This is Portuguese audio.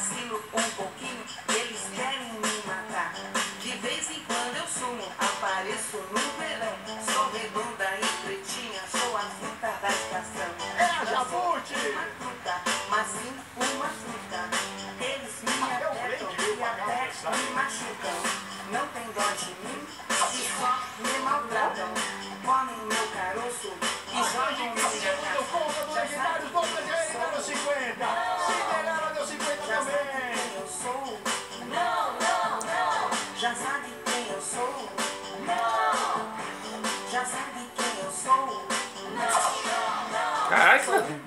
vacilo um pouquinho, eles querem me matar. De vez em quando eu sumo, apareço no verão. Sou redonda e pretinha, sou a fruta da estação. É a Jabuti! Uma fruta, mas sim uma fruta. Eles me apertam e até me machucam. Não tem dó de mim e só me maltratam. Comem meu caroço e jogam no Segundo conta do legendário Dom Angélica deu 50. Cinderela deu 50 também. Eu sou. Não, não, não. Já sabe quem eu sou? Não. Já sabe quem eu sou? Não, não, não. Caraca!